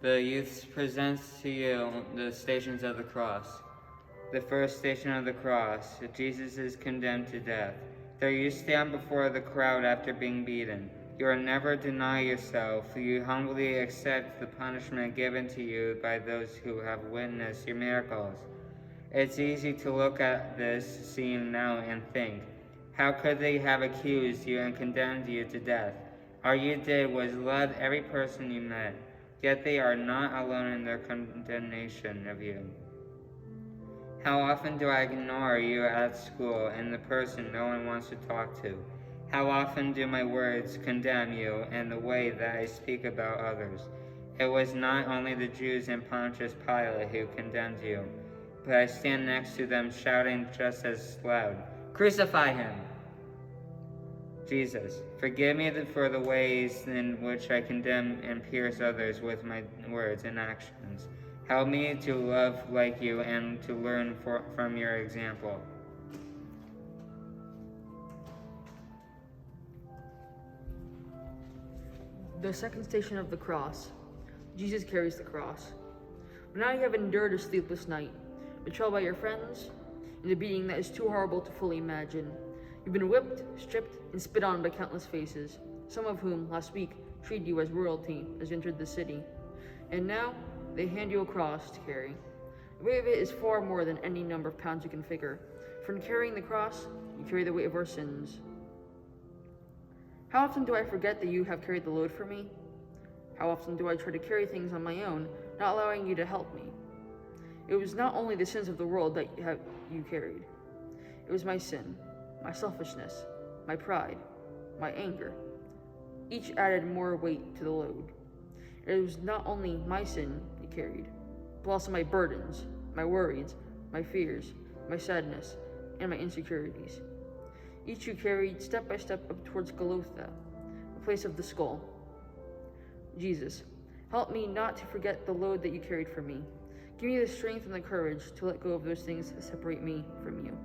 The youth presents to you the Stations of the Cross. The first station of the cross, Jesus is condemned to death. There you stand before the crowd after being beaten. You will never deny yourself. You humbly accept the punishment given to you by those who have witnessed your miracles. It's easy to look at this scene now and think, how could they have accused you and condemned you to death? All you did was love every person you met, yet they are not alone in their condemnation of you. How often do I ignore you at school and the person no one wants to talk to? How often do my words condemn you and the way that I speak about others? It was not only the Jews and Pontius Pilate who condemned you, but I stand next to them shouting just as loud, "Crucify him!" Jesus, forgive me for the ways in which I condemn and pierce others with my words and actions. Help me to love like you and to learn from your example. The second station of the cross. Jesus carries the cross. But now you have endured a sleepless night, betrayal by your friends, and a beating that is too horrible to fully imagine. You've been whipped, stripped, and spit on by countless faces, some of whom last week treated you as royalty as you entered the city. And now they hand you a cross to carry. The weight of it is far more than any number of pounds you can figure. For in carrying the cross, you carry the weight of our sins. How often do I forget that you have carried the load for me? How often do I try to carry things on my own, not allowing you to help me? It was not only the sins of the world that you carried. It was my sin, my selfishness, my pride, my anger. Each added more weight to the load. It was not only my sin you carried, but also my burdens, my worries, my fears, my sadness, and my insecurities. Each you carried step by step up towards Golgotha, the place of the skull. Jesus, help me not to forget the load that you carried for me. Give me the strength and the courage to let go of those things that separate me from you.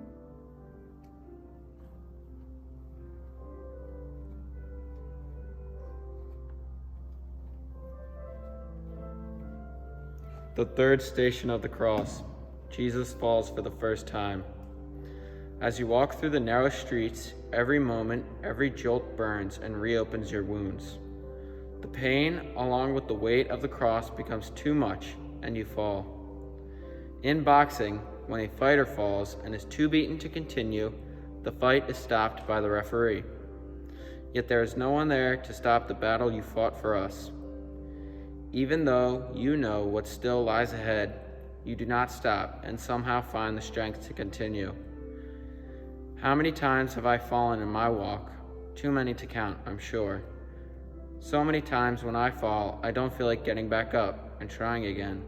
The third station of the cross. Jesus falls for the first time. As you walk through the narrow streets, every moment, every jolt burns and reopens your wounds. The pain, along with the weight of the cross, becomes too much, and you fall. In boxing, when a fighter falls and is too beaten to continue, the fight is stopped by the referee. Yet there is no one there to stop the battle you fought for us. Even though you know what still lies ahead, you do not stop and somehow find the strength to continue. How many times have I fallen in my walk? Too many to count, I'm sure. So many times when I fall, I don't feel like getting back up and trying again.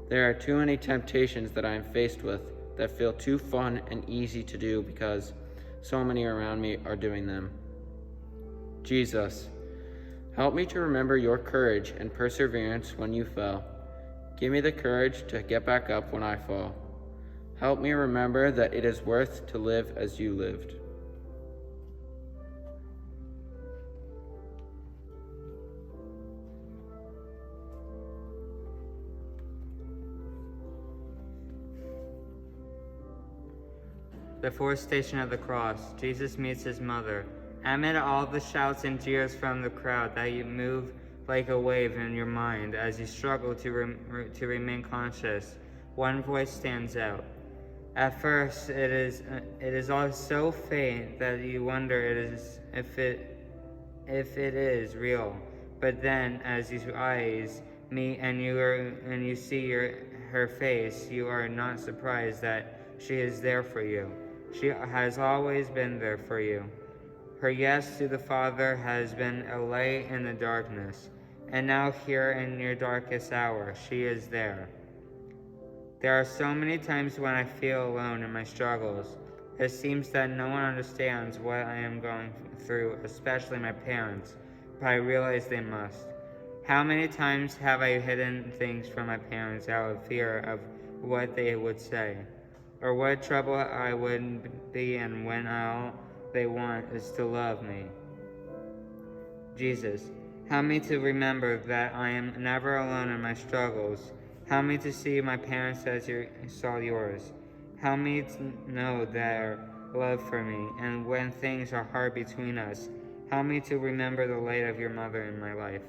There are too many temptations that I am faced with that feel too fun and easy to do because so many around me are doing them. Jesus, help me to remember your courage and perseverance when you fell. Give me the courage to get back up when I fall. Help me remember that it is worth to live as you lived. The fourth station of the cross, Jesus meets his mother. Amid all the shouts and jeers from the crowd that you move like a wave in your mind as you struggle to remain conscious, one voice stands out. At first, it is all so faint that you wonder if it is real. But then, as your eyes meet and you see her face, you are not surprised that she is there for you. She has always been there for you. Her yes to the Father has been a light in the darkness, and now here in your darkest hour, she is there. There are so many times when I feel alone in my struggles. It seems that no one understands what I am going through, especially my parents, but I realize they must. How many times have I hidden things from my parents out of fear of what they would say, or what trouble I would be in when all they want is to love me? Jesus, Help me to remember that I am never alone in my struggles. Help me to see my parents as you saw yours. Help me to know their love for me, and when things are hard between us, help me to remember the light of your mother in my life.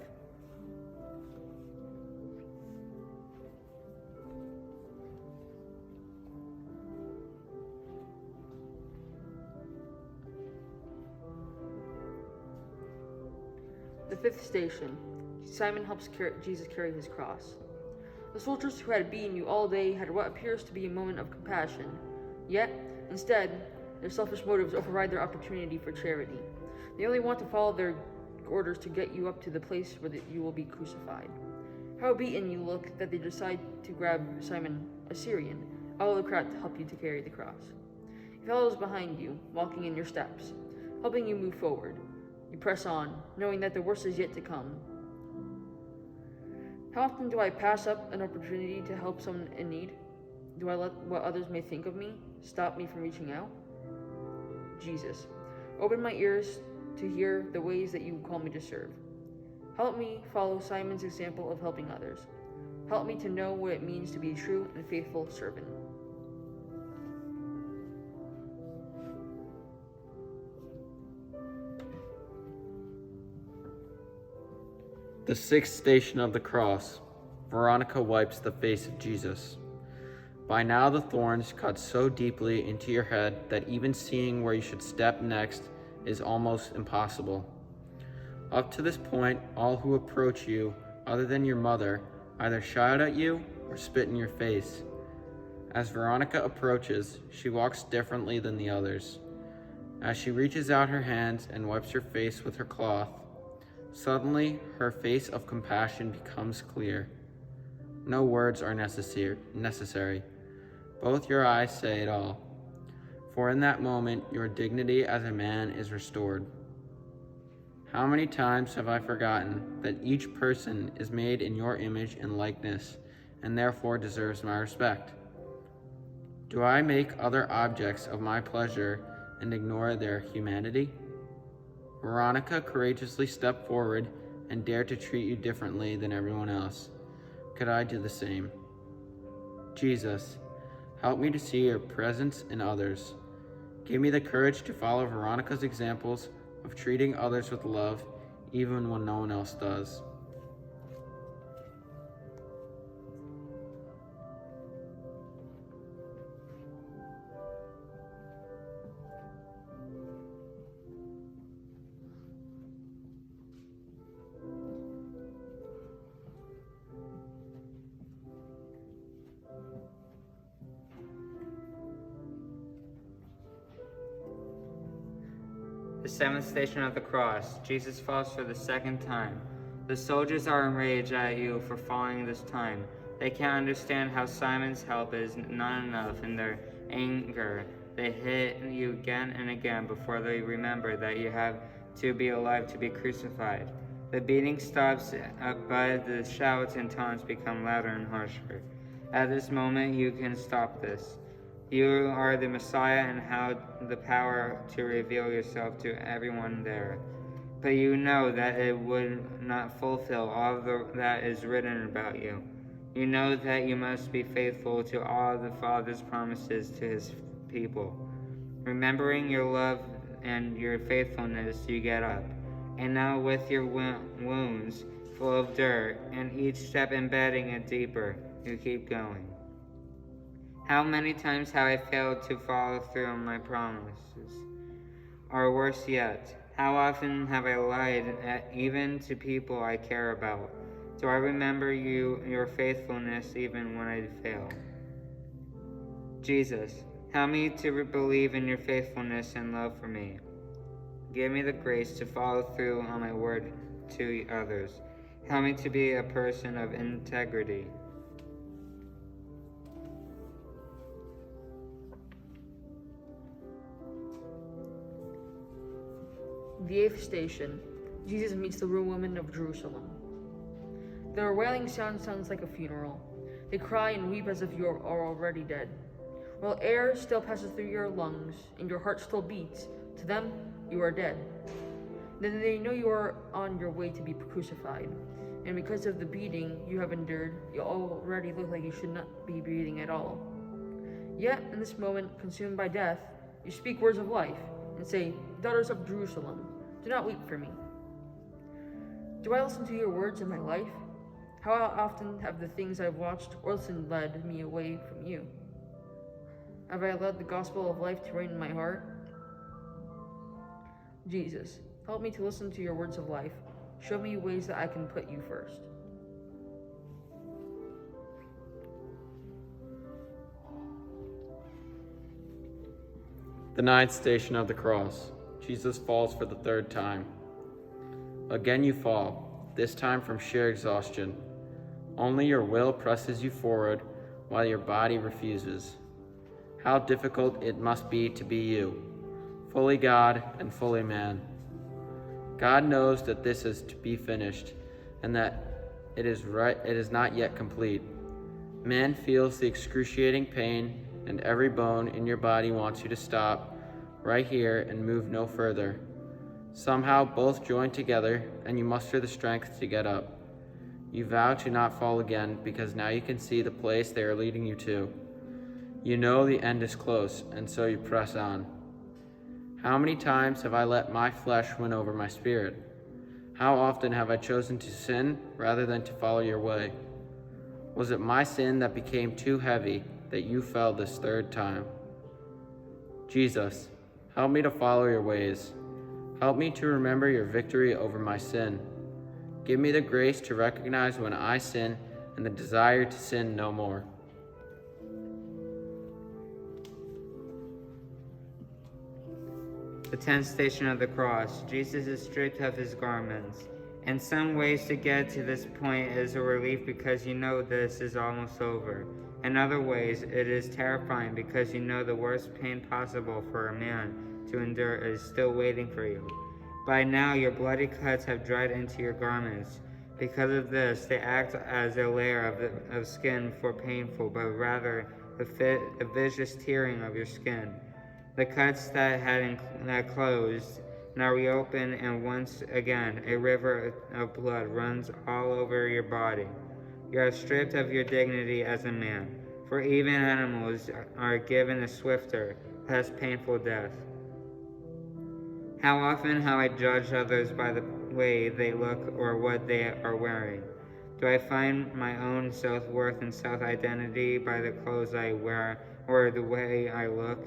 The fifth station. Simon helps Jesus carry his cross. The soldiers who had beaten you all day had what appears to be a moment of compassion. Yet, instead, their selfish motives override their opportunity for charity. They only want to follow their orders to get you up to the place where you will be crucified. How beaten you look that they decide to grab Simon, a Syrian, out of the crowd to help you to carry the cross. He follows behind you, walking in your steps, helping you move forward. You press on, knowing that the worst is yet to come. How often do I pass up an opportunity to help someone in need? Do I let what others may think of me stop me from reaching out? Jesus, open my ears to hear the ways that you call me to serve. Help me follow Simon's example of helping others. Help me to know what it means to be a true and faithful servant. The sixth station of the cross. Veronica wipes the face of Jesus. By now the thorns cut so deeply into your head that even seeing where you should step next is almost impossible. Up to this point, all who approach you, other than your mother, either shout at you or spit in your face. As Veronica approaches, she walks differently than the others. As she reaches out her hands and wipes her face with her cloth, suddenly her face of compassion becomes clear. No words are necessary. Both your eyes say it all. For in that moment, your dignity as a man is restored. How many times have I forgotten that each person is made in your image and likeness, and therefore deserves my respect? Do I make other objects of my pleasure and ignore their humanity? Veronica courageously stepped forward and dared to treat you differently than everyone else. Could I do the same? Jesus, help me to see your presence in others. Give me the courage to follow Veronica's examples of treating others with love, even when no one else does. The seventh station of the cross. Jesus falls for the second time. The soldiers are enraged at you for falling this time. They can't understand how Simon's help is not enough. In their anger, they hit you again and again before they remember that you have to be alive to be crucified. The beating stops, but the shouts and taunts become louder and harsher. At this moment, you can stop this. You are the Messiah and have the power to reveal yourself to everyone there. But you know that it would not fulfill all that is written about you. You know that you must be faithful to all the Father's promises to his people. Remembering your love and your faithfulness, you get up. And now with your wounds full of dirt and each step embedding it deeper, you keep going. How many times have I failed to follow through on my promises? Or worse yet, how often have I lied even to people I care about? Do I remember your faithfulness even when I fail? Jesus, help me to believe in your faithfulness and love for me. Give me the grace to follow through on my word to others. Help me to be a person of integrity. The eighth station. Jesus meets the ruined women of Jerusalem. Their wailing sound sounds like a funeral. They cry and weep as if you are already dead. While air still passes through your lungs and your heart still beats, to them, you are dead. Then they know you are on your way to be crucified, and because of the beating you have endured, you already look like you should not be breathing at all. Yet, in this moment, consumed by death, you speak words of life and say, "Daughters of Jerusalem, do not weep for me." Do I listen to your words in my life? How often have the things I've watched or listened led me away from you? Have I allowed the gospel of life to reign in my heart? Jesus, help me to listen to your words of life. Show me ways that I can put you first. The ninth station of the cross. Jesus falls for the third time. Again you fall, this time from sheer exhaustion. Only your will presses you forward while your body refuses. How difficult it must be to be you, fully God and fully man. God knows that this is to be finished and that it is not yet complete. Man feels the excruciating pain, and every bone in your body wants you to stop right here and move no further. Somehow both join together and you muster the strength to get up. You vow to not fall again because now you can see the place they are leading you to. You know the end is close, and so you press on. How many times have I let my flesh win over my spirit? How often have I chosen to sin rather than to follow your way? Was it my sin that became too heavy that you fell this third time? Jesus, help me to follow your ways. Help me to remember your victory over my sin. Give me the grace to recognize when I sin and the desire to sin no more. The 10th station of the cross. Jesus is stripped of his garments. In some ways, to get to this point is a relief because you know this is almost over. In other ways, it is terrifying because you know the worst pain possible for a man to endure is still waiting for you. By now, your bloody cuts have dried into your garments. Because of this, they act as a layer of skin for painful, but rather the vicious tearing of your skin. The cuts that had closed now reopen, and once again a river of blood runs all over your body. You are stripped of your dignity as a man, for even animals are given a swifter, less painful death. How often have I judged others by the way they look or what they are wearing? Do I find my own self-worth and self-identity by the clothes I wear or the way I look?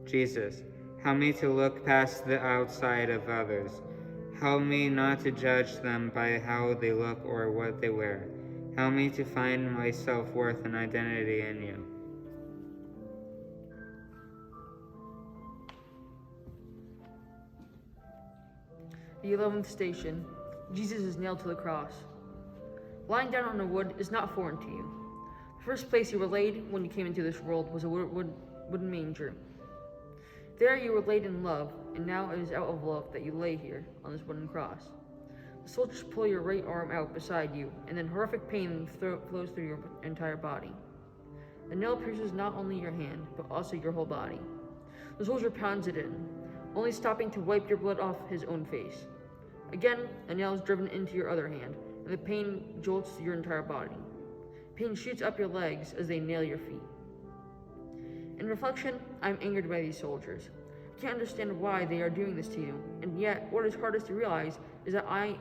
Jesus, help me to look past the outside of others. Help me not to judge them by how they look or what they wear. Help me to find my self-worth and identity in you. The 11th station. Jesus is nailed to the cross. Lying down on the wood is not foreign to you. The first place you were laid when you came into this world was a wooden manger. There you were laid in love, and now it is out of love that you lay here on this wooden cross. The soldiers pull your right arm out beside you, and then horrific pain flows through your entire body. The nail pierces not only your hand, but also your whole body. The soldier pounds it in, only stopping to wipe your blood off his own face. Again, a nail is driven into your other hand, and the pain jolts your entire body. Pain shoots up your legs as they nail your feet. In reflection, I am angered by these soldiers. I can't understand why they are doing this to you, and yet what is hardest to realize is that I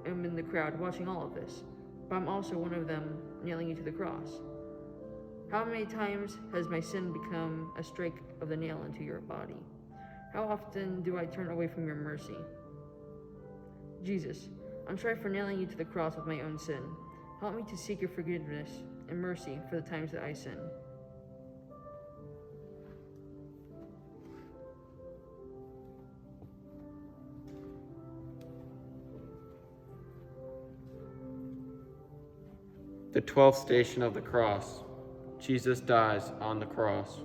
am in the crowd watching all of this, but I'm also one of them nailing you to the cross. How many times has my sin become a strike of the nail into your body? How often do I turn away from your mercy? Jesus, I'm sorry for nailing you to the cross with my own sin. Help me to seek your forgiveness and mercy for the times that I sin. The 12th station of the cross. Jesus dies on the cross.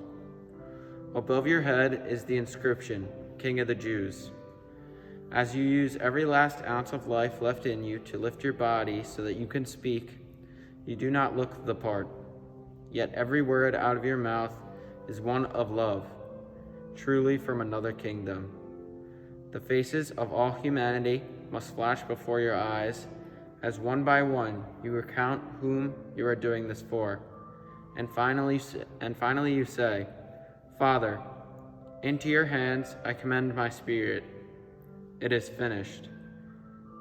Above your head is the inscription, King of the Jews. As you use every last ounce of life left in you to lift your body so that you can speak, you do not look the part. Yet every word out of your mouth is one of love, truly from another kingdom. The faces of all humanity must flash before your eyes, as one by one you recount whom you are doing this for. And finally you say, Father, into your hands I commend my spirit. It is finished.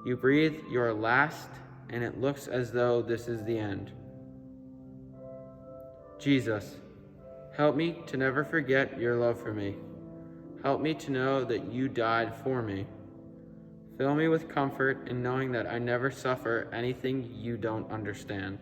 You breathe your last, and it looks as though this is the end. Jesus, help me to never forget your love for me. Help me to know that you died for me. Fill me with comfort in knowing that I never suffer anything you don't understand.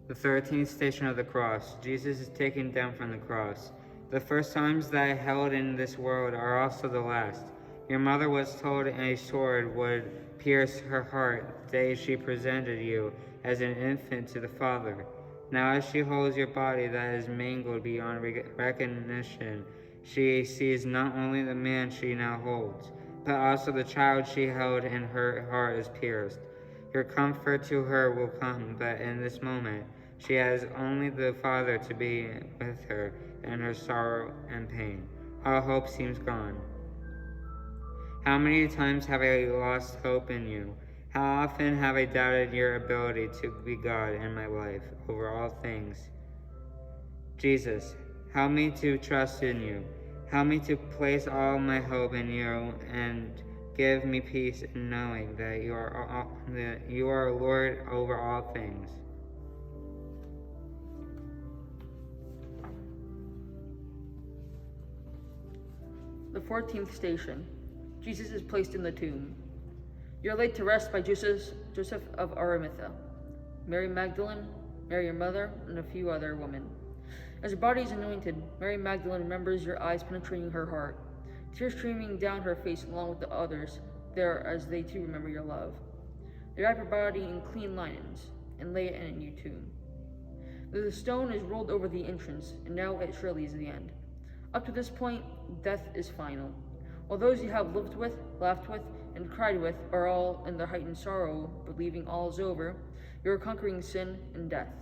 The 13th station of the cross. Jesus is taken down from the cross. The first times that I held in this world are also the last. Your mother was told a sword would pierce her heart the day she presented you as an infant to the Father. Now as she holds your body that is mangled beyond recognition, she sees not only the man she now holds, but also the child she held, and her heart is pierced. Your comfort to her will come, but in this moment she has only the Father to be with her in her sorrow and pain. All hope seems gone. How many times have I lost hope in you? How often have I doubted your ability to be God in my life over all things? Jesus, help me to trust in you. Help me to place all my hope in you, and give me peace in knowing that you are Lord over all things. The 14th station. Jesus is placed in the tomb. You're laid to rest by Joseph of Arimathea, Mary Magdalene, Mary your mother, and a few other women. As your body is anointed, Mary Magdalene remembers your eyes penetrating her heart, tears streaming down her face along with the others there as they too remember your love. They wrap your body in clean linens and lay it in a new tomb. The stone is rolled over the entrance, and now it surely is the end. Up to this point, death is final. While those you have lived with, laughed with, and cried with are all in their heightened sorrow, believing all is over, you are conquering sin and death.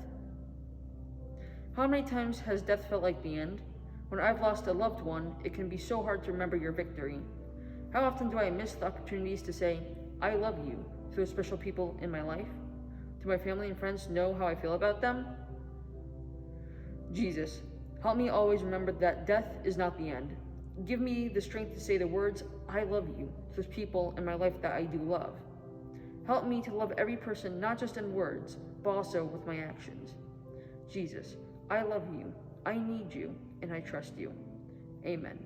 How many times has death felt like the end? When I've lost a loved one, it can be so hard to remember your victory. How often do I miss the opportunities to say, I love you, to those special people in my life? Do my family and friends know how I feel about them? Jesus, help me always remember that death is not the end. Give me the strength to say the words, I love you, to those people in my life that I do love. Help me to love every person, not just in words, but also with my actions. Jesus, I love you, I need you, and I trust you. Amen.